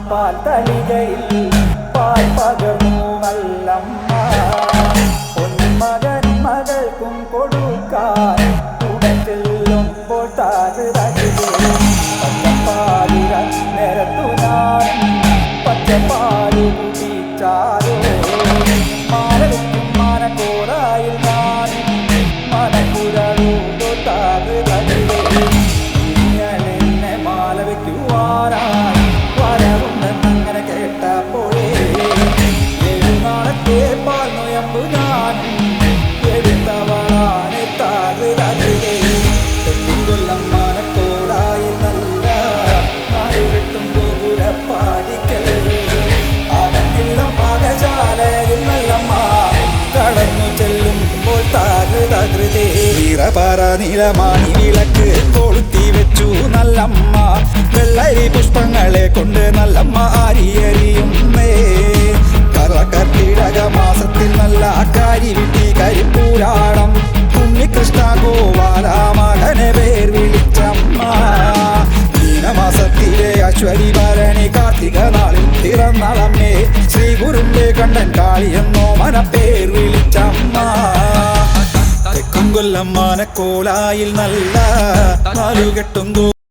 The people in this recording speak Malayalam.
പാൽത്തളികയിൽ പാൽ പകർന്നു നല്ലമ്മ പൊന്മകൻ മകൾക്കും കൊടുക്കാൻ ഉടൻ ചെല്ലുമ്പോൾ പച്ചപ്പാലിര നിരത്തു ഞാൻ പച്ചപ്പാലു കുടിച്ചാലോ മാലവയ്ക്കും മനക്കോടായിൽ ഞാൻ മനക്കുരളൂടോ ഇങ്ങനെ മാല വയ്ക്കുവാനായി വരവുണ്ടെന്നങ്ങനെ കേട്ടപ്പോഴേ നാളത്തെ പാൽ നൊയമ്പു ഞാൻ എടുത്തവളാണ് കൊല്ലം മനക്കോടായി നല്ല നാടുകെട്ടും ഗോപുരപ്പാടിക്കൽ അടങ്ങില്ല പാകശാലയിൽ നല്ലമ്മ കടന്നു ചെല്ലുമ്പോൾ ഈറപാറ നിലമാണി വിളക്ക് കൊളുത്തി വെച്ചു നല്ലമ്മ വെള്ളരി പുഷ്പങ്ങളെ കൊണ്ട് നല്ലമ്മ ആരിയറിയുന്നേ കർക്കിടക മാസത്തിൽ നല്ല കാരി വിട്ടി കരിപ്പൂരാടം ഉണ്ണികൃഷ്ണ ഗോപാല മകനെ പേർ വിളിച്ചമ്മ മീനമാസത്തിലെ അശ്വരി ഭരണി കാർത്തിക നാളിൽ പിറന്നളമ്മേ ശ്രീ ഗുരുന്റെ കണ്ണൻ കാളിയെന്നോ മനപ്പേർ വിളിച്ചമ്മ തെക്കും കൊല്ലം മനക്കോലായിൽ നല്ല നാലുകെട്ടും